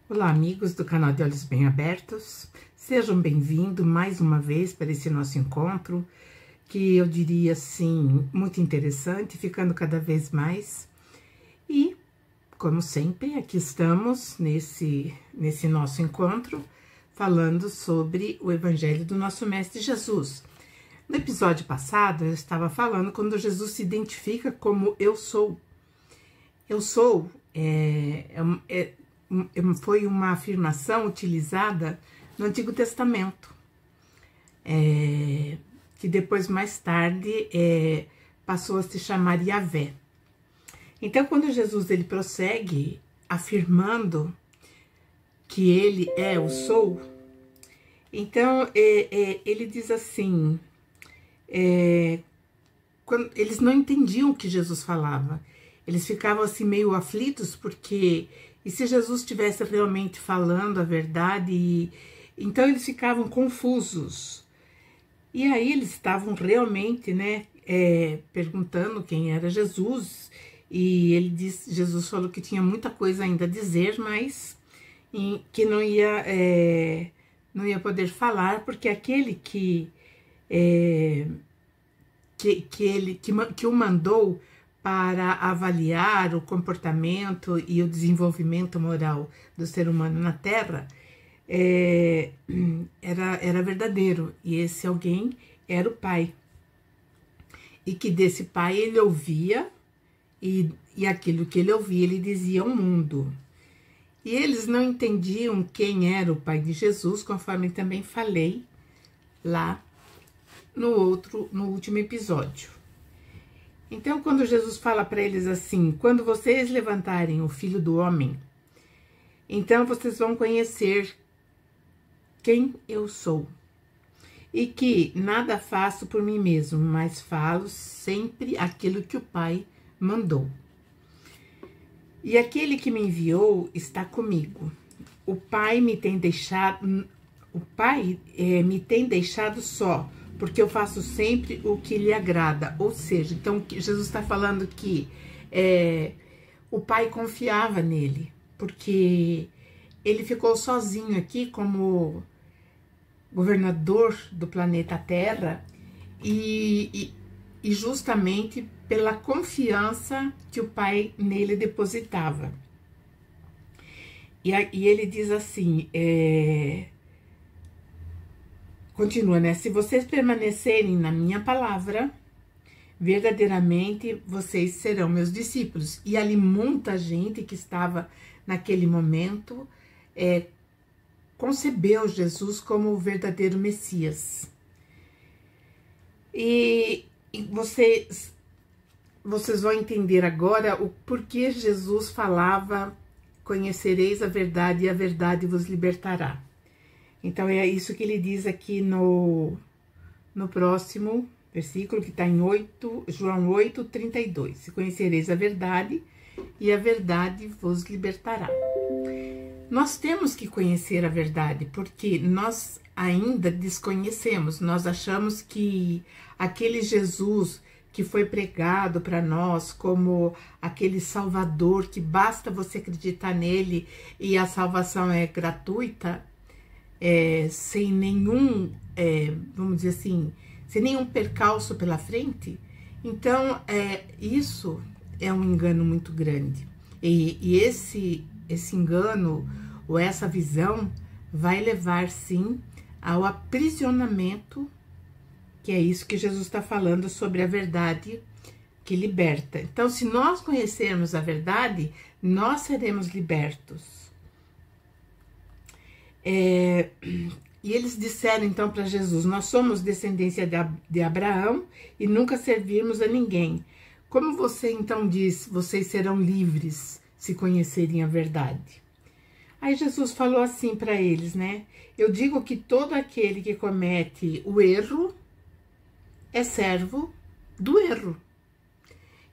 Olá, amigos do canal de Olhos Bem Abertos, sejam bem-vindos mais uma vez para esse nosso encontro, que eu diria assim, muito interessante, ficando cada vez mais. E, como sempre, aqui estamos nesse nosso encontro, falando sobre o Evangelho do nosso Mestre Jesus. No episódio passado, eu estava falando quando Jesus se identifica como eu sou. Eu sou foi uma afirmação utilizada no Antigo Testamento, que depois, mais tarde, passou a se chamar Yahvé. Então, quando Jesus ele prossegue afirmando que ele é o sou, então ele diz assim, quando eles não entendiam o que Jesus falava, eles ficavam assim meio aflitos, porque e se Jesus estivesse realmente falando a verdade? Então eles ficavam confusos. E aí eles estavam realmente, perguntando quem era Jesus. E Jesus falou que tinha muita coisa ainda a dizer, mas que não ia poder falar, porque aquele que o mandou para avaliar o comportamento e o desenvolvimento moral do ser humano na Terra, era verdadeiro, e esse alguém era o Pai. E que desse Pai ele ouvia, e aquilo que ele ouvia ele dizia ao mundo. E eles não entendiam quem era o Pai de Jesus, conforme também falei lá no último episódio. Então, quando Jesus fala para eles assim, quando vocês levantarem o Filho do Homem, então vocês vão conhecer quem eu sou. E que nada faço por mim mesmo, mas falo sempre aquilo que o Pai mandou. E aquele que me enviou está comigo. O Pai me tem deixado só, porque eu faço sempre o que lhe agrada. Ou seja, então Jesus está falando que o Pai confiava nele, porque ele ficou sozinho aqui como governador do planeta Terra, e justamente pela confiança que o Pai nele depositava. E ele diz assim, continua, né? Se vocês permanecerem na minha palavra, verdadeiramente vocês serão meus discípulos. E ali muita gente que estava naquele momento concebeu Jesus como o verdadeiro Messias. E vocês vão entender agora o porquê Jesus falava: conhecereis a verdade e a verdade vos libertará. Então, é isso que ele diz aqui no próximo versículo, que está em João 8:32. Se conhecereis a verdade, e a verdade vos libertará. Nós temos que conhecer a verdade, porque nós ainda desconhecemos. Nós achamos que aquele Jesus que foi pregado para nós como aquele Salvador, que basta você acreditar nele e a salvação é gratuita, sem nenhum, vamos dizer assim, sem nenhum percalço pela frente. Então, isso é um engano muito grande. E esse engano, ou essa visão, vai levar, sim, ao aprisionamento, que é isso que Jesus está falando sobre a verdade que liberta. Então, se nós conhecermos a verdade, nós seremos libertos. E eles disseram então para Jesus: nós somos descendência de Abraão e nunca servimos a ninguém. Como você então diz, vocês serão livres se conhecerem a verdade? Aí Jesus falou assim para eles, né? Eu digo que todo aquele que comete o erro é servo do erro.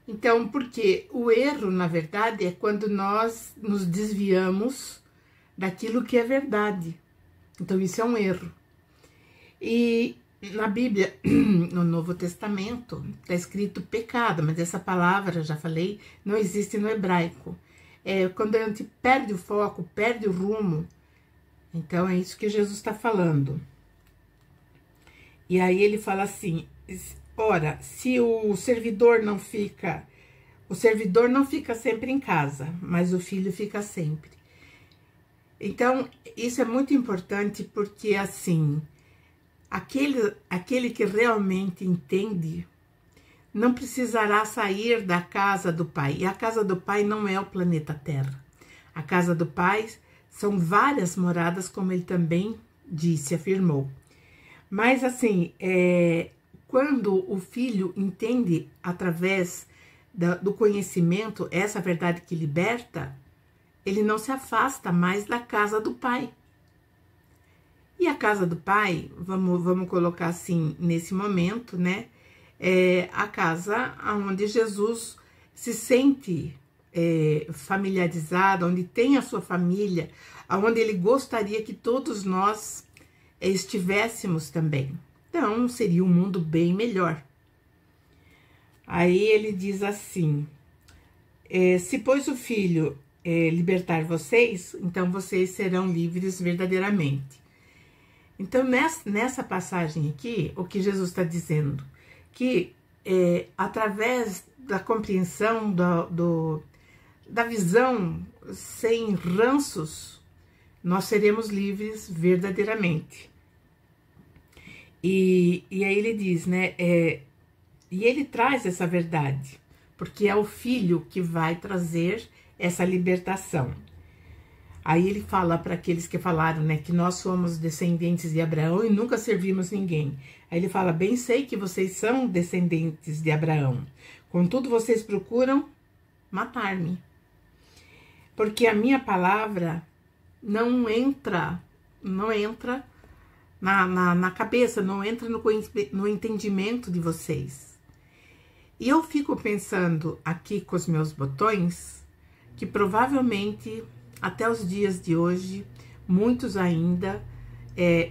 Então, porque o erro, na verdade, é quando nós nos desviamos daquilo que é verdade. Então, isso é um erro. E na Bíblia, no Novo Testamento, está escrito pecado, mas essa palavra, já falei, não existe no hebraico. quando a gente perde o foco, perde o rumo. Então, é isso que Jesus está falando. E aí ele fala assim, ora, se o servidor não fica sempre em casa, mas o filho fica sempre. Então, isso é muito importante porque, assim, aquele que realmente entende não precisará sair da casa do Pai. E a casa do Pai não é o planeta Terra. A casa do Pai são várias moradas, como ele também disse, afirmou. Mas, assim, quando o filho entende através do conhecimento essa verdade que liberta, ele não se afasta mais da casa do Pai. E a casa do Pai, vamos colocar assim, nesse momento, né? É a casa onde Jesus se sente familiarizado, onde tem a sua família, onde ele gostaria que todos nós estivéssemos também. Então, seria um mundo bem melhor. Aí ele diz assim, se pois o Filho libertar vocês, então vocês serão livres verdadeiramente. Então, nessa passagem aqui, o que Jesus está dizendo? Que através da compreensão, da visão sem ranços, nós seremos livres verdadeiramente. E aí ele diz, né? E ele traz essa verdade, porque é o Filho que vai trazer essa libertação. Aí ele fala para aqueles que falaram, né, que nós somos descendentes de Abraão e nunca servimos ninguém. Aí ele fala, bem sei que vocês são descendentes de Abraão, contudo vocês procuram matar-me. Porque a minha palavra não entra na cabeça, não entra no entendimento de vocês. E eu fico pensando aqui com os meus botões, que provavelmente até os dias de hoje, muitos ainda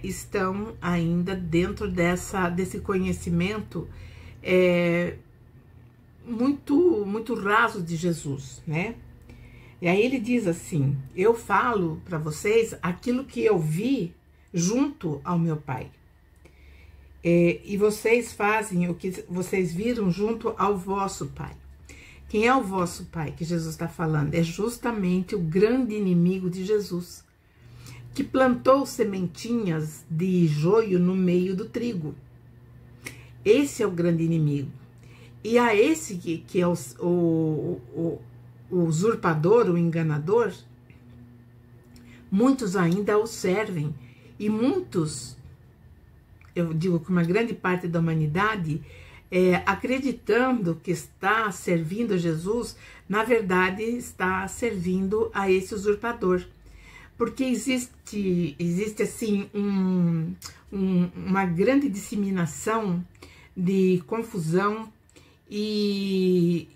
estão ainda dentro desse conhecimento muito raso de Jesus, né? E aí ele diz assim, eu falo para vocês aquilo que eu vi junto ao meu Pai. E vocês fazem o que vocês viram junto ao vosso Pai. Quem é o vosso Pai que Jesus está falando? É justamente o grande inimigo de Jesus, que plantou sementinhas de joio no meio do trigo. Esse é o grande inimigo. E a esse que é o usurpador, o enganador, muitos ainda o servem. E muitos, eu digo que uma grande parte da humanidade, acreditando que está servindo a Jesus, na verdade está servindo a esse usurpador. Porque existe assim, uma grande disseminação de confusão e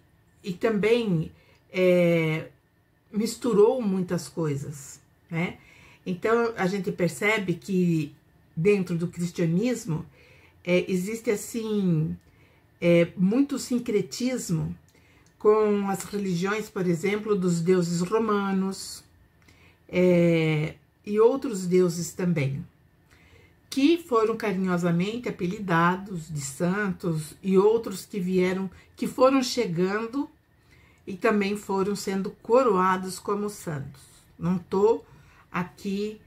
também misturou muitas coisas, né? Então, a gente percebe que dentro do cristianismo existe assim muito sincretismo com as religiões, por exemplo, dos deuses romanos e outros deuses também, que foram carinhosamente apelidados de santos, e outros que foram chegando e também foram sendo coroados como santos. Não estou aqui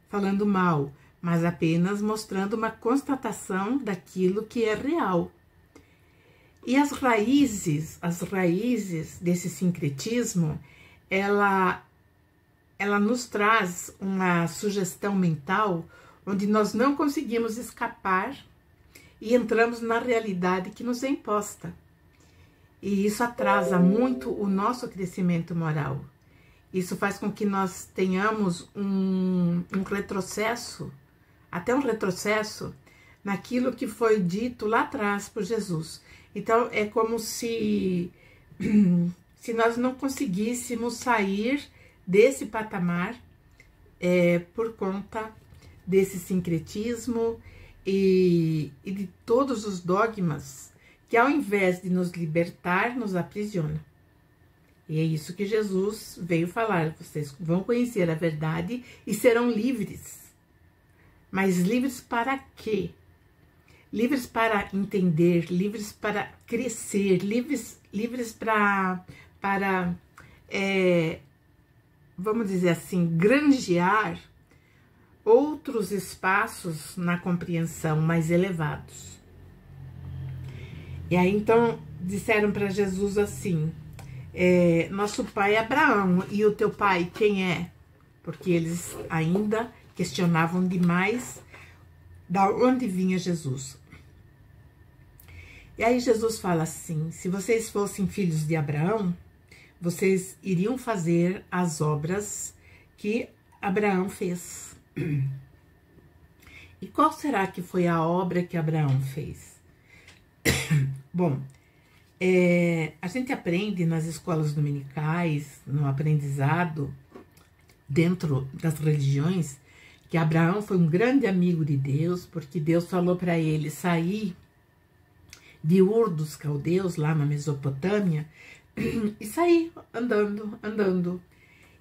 falando mal, mas apenas mostrando uma constatação daquilo que é real. E as raízes desse sincretismo, ela nos traz uma sugestão mental onde nós não conseguimos escapar e entramos na realidade que nos é imposta. E isso atrasa muito o nosso crescimento moral. Isso faz com que nós tenhamos um retrocesso, até um retrocesso, naquilo que foi dito lá atrás por Jesus. Então, é como se nós não conseguíssemos sair desse patamar por conta desse sincretismo e de todos os dogmas que, ao invés de nos libertar, nos aprisiona. E é isso que Jesus veio falar. Vocês vão conhecer a verdade e serão livres. Mas livres para quê? Livres para entender, livres para crescer, livres para vamos dizer assim, granjear outros espaços na compreensão mais elevados. E aí, então, disseram para Jesus assim, nosso pai é Abraão, e o teu pai quem é? Porque eles ainda questionavam demais da onde vinha Jesus. E aí Jesus fala assim, se vocês fossem filhos de Abraão, vocês iriam fazer as obras que Abraão fez. E qual será que foi a obra que Abraão fez? Bom, a gente aprende nas escolas dominicais, no aprendizado, dentro das religiões, que Abraão foi um grande amigo de Deus, porque Deus falou para ele sair de Ur dos Caldeus, lá na Mesopotâmia, e sair andando.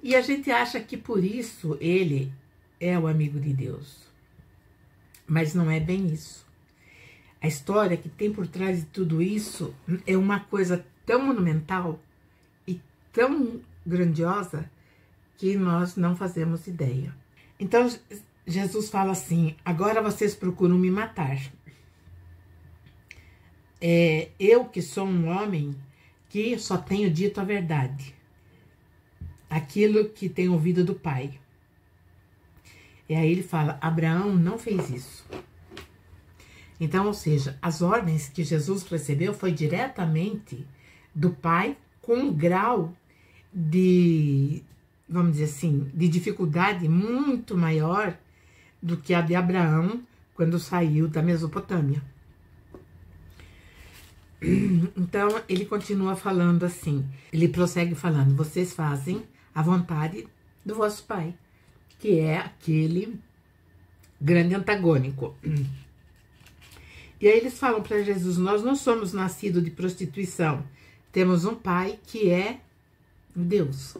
E a gente acha que por isso ele é o amigo de Deus. Mas não é bem isso. A história que tem por trás de tudo isso é uma coisa tão monumental e tão grandiosa que nós não fazemos ideia. Então, Jesus fala assim, agora vocês procuram me matar. Eu que sou um homem que só tenho dito a verdade. Aquilo que tenho ouvido do Pai. E aí ele fala, Abraão não fez isso. Então, ou seja, as ordens que Jesus recebeu foi diretamente do Pai com um grau de, vamos dizer assim, de dificuldade muito maior do que a de Abraão quando saiu da Mesopotâmia. Então, ele continua falando assim, ele prossegue falando, vocês fazem a vontade do vosso pai, que é aquele grande antagônico. E aí eles falam para Jesus, nós não somos nascidos de prostituição, temos um pai que é Deus.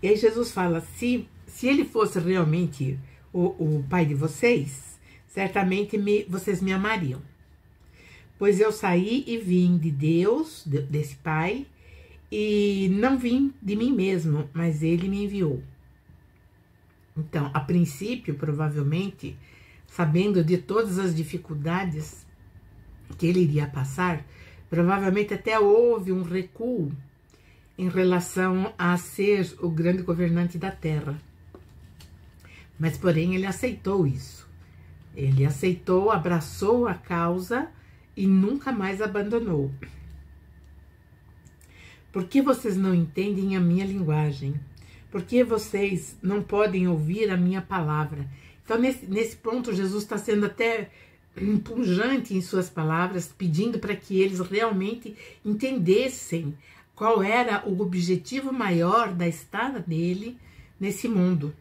E aí Jesus fala, se ele fosse realmente o pai de vocês, certamente vocês me amariam. Pois eu saí e vim de Deus, desse Pai, e não vim de mim mesmo, mas Ele me enviou. Então, a princípio, provavelmente, sabendo de todas as dificuldades que ele iria passar, provavelmente até houve um recuo em relação a ser o grande governante da Terra. Mas, porém, ele aceitou isso. Ele aceitou, abraçou a causa e nunca mais abandonou. Por que vocês não entendem a minha linguagem? Por que vocês não podem ouvir a minha palavra? Então, nesse ponto, Jesus está sendo até pungente em suas palavras, pedindo para que eles realmente entendessem qual era o objetivo maior da estada dele nesse mundo.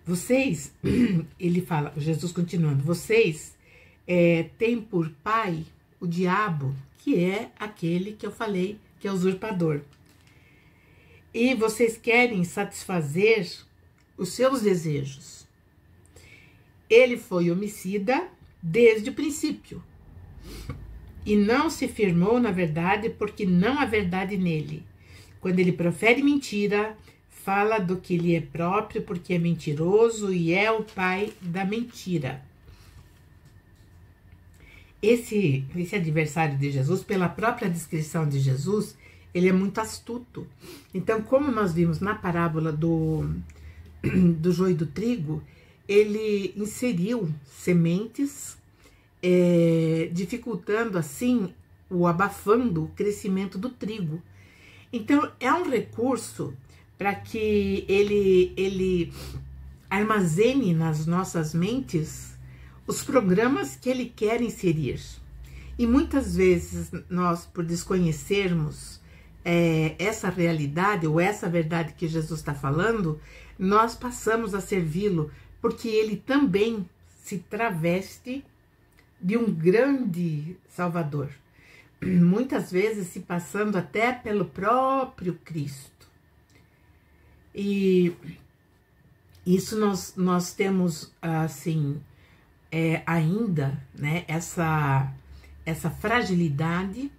Vocês, ele fala, Jesus continuando, vocês têm por pai o diabo, que é aquele que eu falei que é usurpador. E vocês querem satisfazer os seus desejos. Ele foi homicida desde o princípio e não se firmou na verdade porque não há verdade nele. Quando ele profere mentira, fala do que lhe é próprio porque é mentiroso e é o pai da mentira. Esse adversário de Jesus, pela própria descrição de Jesus, ele é muito astuto. Então, como nós vimos na parábola do joio e do trigo, ele inseriu sementes, dificultando assim, abafando o crescimento do trigo. Então, é um recurso para que ele armazene nas nossas mentes os programas que ele quer inserir. E muitas vezes nós, por desconhecermos essa realidade ou essa verdade que Jesus está falando, nós passamos a servi-lo porque ele também se traveste de um grande Salvador. muitas vezes se passando até pelo próprio Cristo. E isso nós temos, assim, ainda, né, essa fragilidade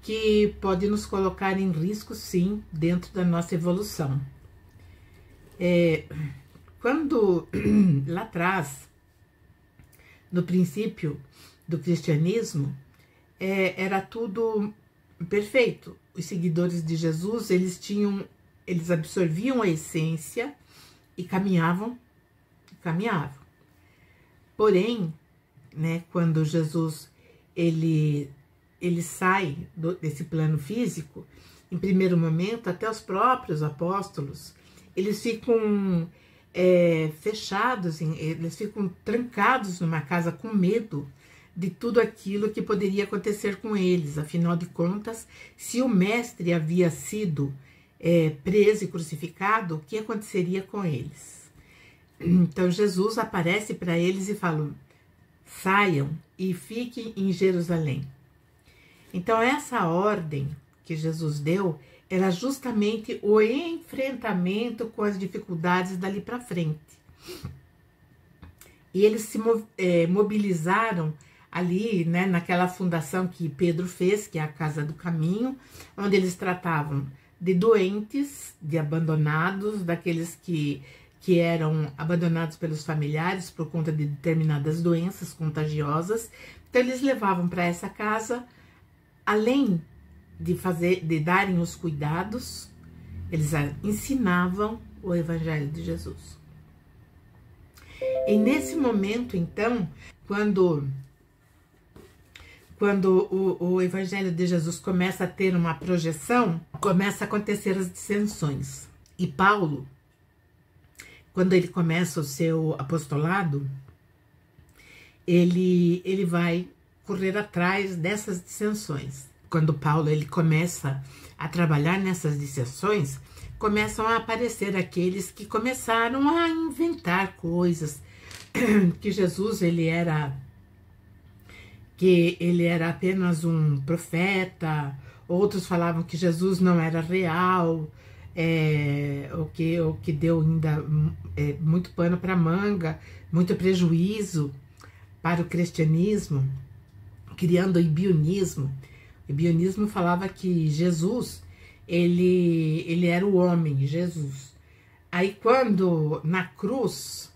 que pode nos colocar em risco, sim, dentro da nossa evolução. Quando, lá atrás, no princípio do cristianismo, era tudo perfeito. Os seguidores de Jesus, eles absorviam a essência e caminhavam. Porém, né, quando Jesus ele sai desse plano físico, em primeiro momento, até os próprios apóstolos, eles ficam fechados, eles ficam trancados numa casa com medo de tudo aquilo que poderia acontecer com eles. Afinal de contas, se o mestre havia sido preso e crucificado, o que aconteceria com eles? Então Jesus aparece para eles e fala: saiam e fiquem em Jerusalém. Então essa ordem que Jesus deu era justamente o enfrentamento com as dificuldades dali para frente. E eles se mobilizaram ali, né, naquela fundação que Pedro fez, que é a Casa do Caminho, onde eles tratavam de doentes, de abandonados, daqueles que eram abandonados pelos familiares por conta de determinadas doenças contagiosas. Então eles levavam para essa casa, além de darem os cuidados, eles ensinavam o Evangelho de Jesus. E nesse momento, então, quando o Evangelho de Jesus começa a ter uma projeção, começa a acontecer as dissensões. E Paulo, quando ele começa o seu apostolado, ele vai correr atrás dessas dissensões. Quando Paulo ele começa a trabalhar nessas dissensões, começam a aparecer aqueles que começaram a inventar coisas, que Jesus ele era apenas um profeta, outros falavam que Jesus não era real, o que deu ainda muito pano para manga, muito prejuízo para o cristianismo, criando o ibionismo. O ibionismo falava que Jesus, ele era o homem, Jesus. Aí quando na cruz,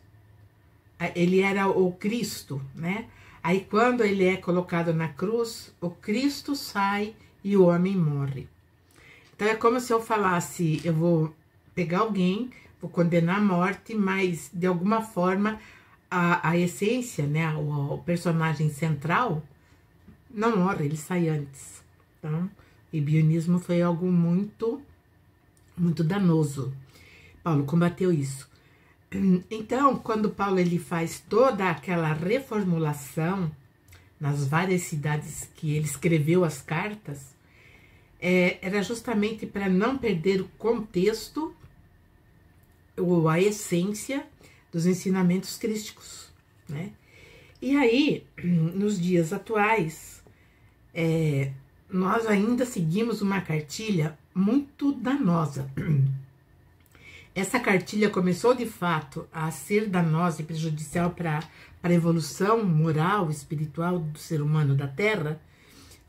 ele era o Cristo, né? Aí quando ele é colocado na cruz, o Cristo sai e o homem morre. Então é como se eu falasse, eu vou pegar alguém, vou condenar à morte, mas de alguma forma a essência, né, o personagem central não morre, ele sai antes. Então, o ibionismo foi algo muito, muito danoso. Paulo combateu isso. Então, quando Paulo ele faz toda aquela reformulação nas várias cidades que ele escreveu as cartas, era justamente para não perder o contexto ou a essência dos ensinamentos crísticos, né? E aí, nos dias atuais, nós ainda seguimos uma cartilha muito danosa. Essa cartilha começou de fato a ser danosa e prejudicial para a evolução moral e espiritual do ser humano da Terra,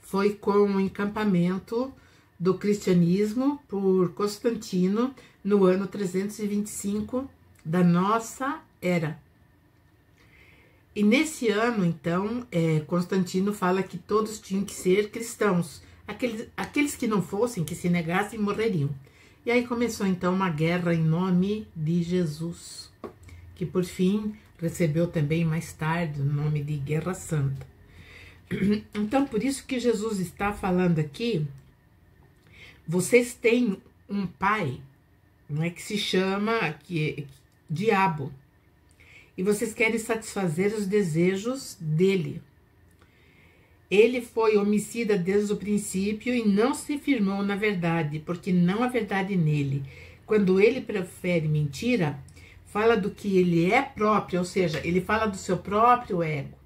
foi com o encampamento do cristianismo por Constantino no ano 325 da nossa era. E nesse ano, então, Constantino fala que todos tinham que ser cristãos. Aqueles que não fossem, que se negassem, morreriam. E aí começou, então, uma guerra em nome de Jesus, que, por fim, recebeu também, mais tarde, o nome de Guerra Santa. Então, por isso que Jesus está falando aqui, vocês têm um pai, não é, que se chama Diabo, e vocês querem satisfazer os desejos dele. Ele foi homicida desde o princípio e não se firmou na verdade, porque não há verdade nele. Quando ele prefere mentira, fala do que ele é próprio, ou seja, ele fala do seu próprio ego,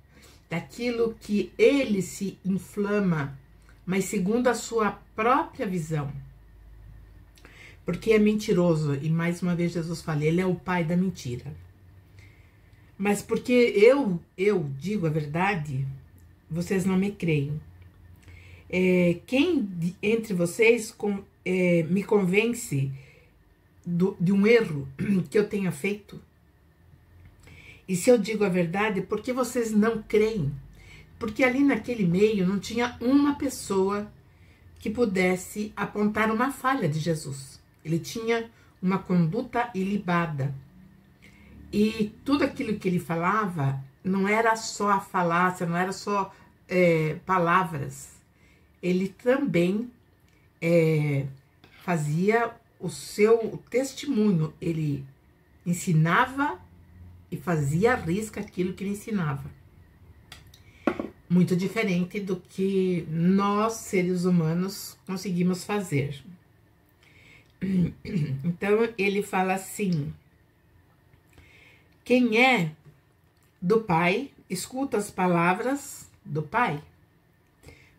daquilo que ele se inflama mas segundo a sua própria visão. Porque é mentiroso, e mais uma vez Jesus fala, ele é o pai da mentira. Mas porque eu digo a verdade, vocês não me creem. Quem entre vocês me convence de um erro que eu tenha feito? E se eu digo a verdade, por que vocês não creem? Porque ali naquele meio não tinha uma pessoa que pudesse apontar uma falha de Jesus. Ele tinha uma conduta ilibada. E tudo aquilo que ele falava não era só a falácia, não era só palavras. Ele também fazia o seu testemunho. Ele ensinava e fazia à risca aquilo que ele ensinava. Muito diferente do que nós, seres humanos, conseguimos fazer. Então, ele fala assim, quem é do Pai, escuta as palavras do Pai.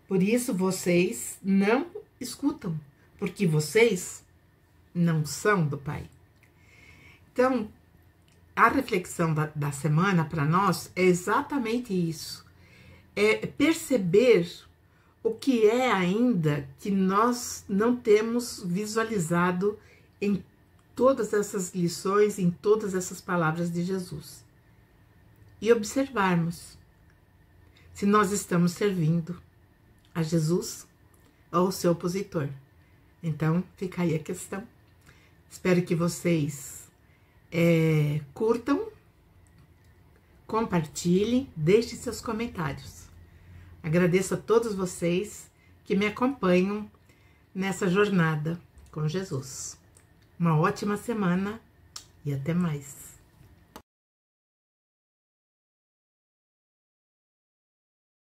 Por isso, vocês não escutam, porque vocês não são do Pai. Então, a reflexão da semana para nós é exatamente isso. É perceber o que é ainda que nós não temos visualizado em todas essas lições, em todas essas palavras de Jesus. E observarmos se nós estamos servindo a Jesus ou o seu opositor. Então, fica aí a questão. Espero que vocês curtam, compartilhem, deixem seus comentários. Agradeço a todos vocês que me acompanham nessa jornada com Jesus. Uma ótima semana e até mais.